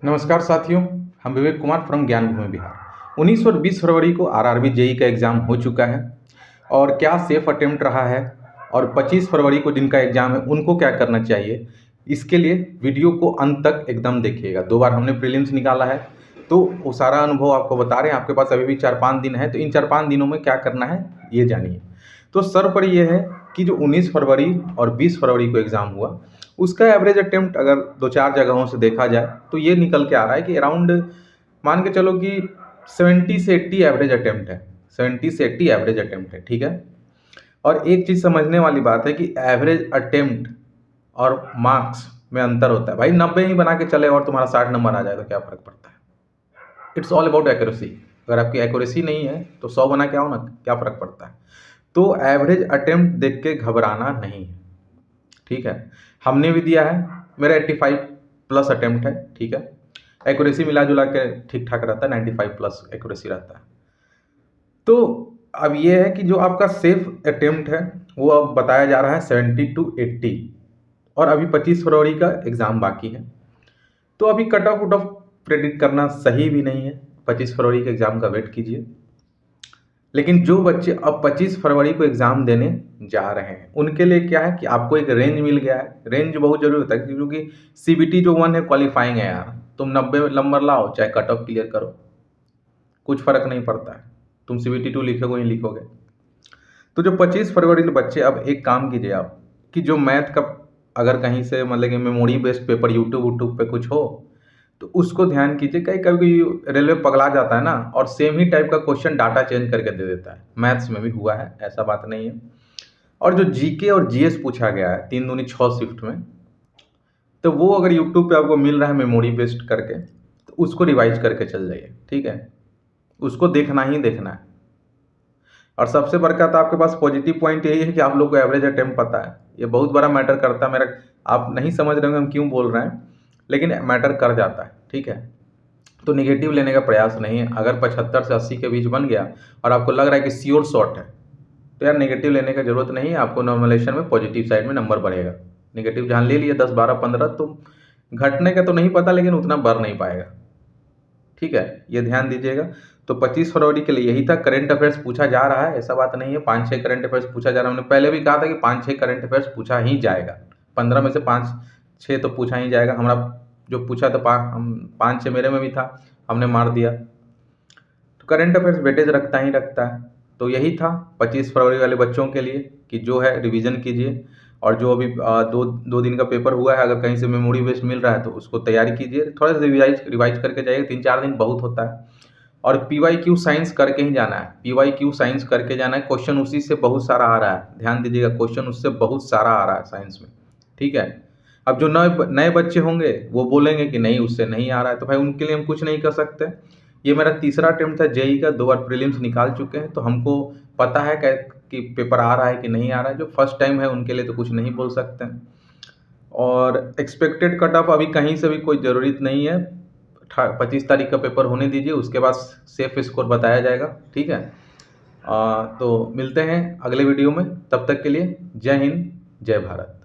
नमस्कार साथियों, हम विवेक कुमार फ्रॉम ज्ञान भूमि बिहार। 19 और 20 फरवरी को आरआरबी जेई का एग्ज़ाम हो चुका है और क्या सेफ अटेम्प्ट रहा है और 25 फरवरी को जिनका एग्ज़ाम है उनको क्या करना चाहिए, इसके लिए वीडियो को अंत तक एकदम देखिएगा। 2 बार हमने प्रीलिम्स निकाला है तो वो सारा अनुभव आपको बता रहे हैं। आपके पास अभी भी 4-5 दिन है, तो इन 4-5 दिनों में क्या करना है ये जानिए। तो सर्वोपरि ये है कि जो 19 फरवरी और 20 फरवरी को एग्ज़ाम हुआ उसका एवरेज अटेम्प्ट अगर 2-4 जगहों से देखा जाए तो ये निकल के आ रहा है कि अराउंड मान के चलो कि 70 से 80 एवरेज अटेम्प्ट है। 70 से 80 एवरेज अटेम्प्ट है, ठीक है। और एक चीज़ समझने वाली बात है कि एवरेज अटेम्प्ट और मार्क्स में अंतर होता है। भाई 90 ही बना के चले और तुम्हारा 60 नंबर आ जाए तो क्या फ़र्क पड़ता है। It's all about accuracy. अगर आपकी एक्यूरेसी नहीं है तो 100 बना के आओ ना, क्या फ़र्क पड़ता है। तो एवरेज अटेम्प्ट देख के घबराना नहीं है, ठीक है। हमने भी दिया है, मेरा 85 प्लस अटेम्प्ट है, ठीक है। एक्यूरेसी मिला जुला के ठीक ठाक रहता है, 95 प्लस एक्यूरेसी रहता है। तो अब ये है कि जो आपका सेफ अटेम्प्ट है वो अब बताया जा रहा है 70 to 80 और अभी 25 फरवरी का एग्ज़ाम बाकी है। तो अभी कट ऑफ वुट ऑफ प्रेडिक्ट करना सही भी नहीं है। 25 फरवरी के एग्ज़ाम का वेट कीजिए। लेकिन जो बच्चे अब 25 फरवरी को एग्ज़ाम देने जा रहे हैं उनके लिए क्या है कि आपको एक रेंज मिल गया है। रेंज बहुत ज़रूरी होता है क्योंकि सीबीटी जो 1 है क्वालिफाइंग है यार। तुम 90 नंबर लाओ चाहे कट ऑफ क्लियर करो, कुछ फ़र्क नहीं पड़ता है। तुम सीबीटी 2 लिखोगे ही लिखोगे। तो जो 25 फरवरी के बच्चे, अब एक काम कीजिए आप कि जो मैथ का अगर कहीं से मतलब कि मेमोरी बेस्ड पेपर यूट्यूब पे कुछ हो तो उसको ध्यान कीजिए। कहीं कभी रेलवे पगला जाता है ना और सेम ही टाइप का क्वेश्चन डाटा चेंज करके दे देता है। मैथ्स में भी हुआ है, ऐसा बात नहीं है। और जो जीके और जीएस पूछा गया है 3 दूनी 6 शिफ्ट में, तो वो अगर यूट्यूब पे आपको मिल रहा है मेमोरी बेस्ड करके तो उसको रिवाइज करके चल जाइए, ठीक है। उसको देखना ही देखना है। और सबसे बड़का तो आपके पास पॉजिटिव पॉइंट यही है कि आप लोग को एवरेज अटेम्प्ट पता है। ये बहुत बड़ा मैटर करता है। मेरा आप नहीं समझ रहे होंगे हम क्यों बोल रहे हैं, लेकिन मैटर कर जाता है, ठीक है। तो नेगेटिव लेने का प्रयास नहीं है। अगर 75 से 80 के बीच बन गया और आपको लग रहा है कि श्योर शॉट है तो यार नेगेटिव लेने का जरूरत नहीं है। आपको नॉर्मलाइजेशन में पॉजिटिव साइड में नंबर बढ़ेगा। नेगेटिव जहाँ ले लिए 10, 12, 15 तो घटने का तो नहीं पता, लेकिन उतना बढ़ नहीं पाएगा, ठीक है। ये ध्यान दीजिएगा। तो 25 फरवरी के लिए यही था। करंट अफेयर्स पूछा जा रहा है, ऐसा बात नहीं है। 5-6 करंट अफेयर्स पूछा जा रहा है। हमने पहले भी कहा था कि 5-6 करंट अफेयर्स पूछा ही जाएगा। 15 में से 5-6 तो पूछा ही जाएगा। हमारा जो पूछा था 5-6 मेरे में भी था, हमने मार दिया। तो करंट अफेयर्स वेटेज रखता ही रखता है। तो यही था 25 फरवरी वाले बच्चों के लिए कि जो है रिवीजन कीजिए और जो अभी दो दिन का पेपर हुआ है अगर कहीं से मेमोरी बेस्ड मिल रहा है तो उसको तैयारी कीजिए। थोड़ा सा रिवाइज करके जाइए। 3-4 दिन बहुत होता है। और PYQ साइंस करके ही जाना है। PYQ साइंस करके जाना है। क्वेश्चन उसी से बहुत सारा आ रहा है, ध्यान दीजिएगा। क्वेश्चन उससे बहुत सारा आ रहा है साइंस में, ठीक है। अब जो नए नए बच्चे होंगे वो बोलेंगे कि नहीं उससे नहीं आ रहा है, तो भाई उनके लिए हम कुछ नहीं कर सकते। ये मेरा तीसरा अटेम्प्ट था जेई का। 2 बार प्रीलिम्स निकाल चुके हैं तो हमको पता है कि पेपर आ रहा है कि नहीं आ रहा है। जो फर्स्ट टाइम है उनके लिए तो कुछ नहीं बोल सकते हैं। और एक्सपेक्टेड कट ऑफ अभी कहीं से भी कोई ज़रूरत नहीं है। 25 तारीख का पेपर होने दीजिए, उसके बाद सेफ स्कोर बताया जाएगा, ठीक है। तो मिलते हैं अगले वीडियो में। तब तक के लिए जय हिंद, जय भारत।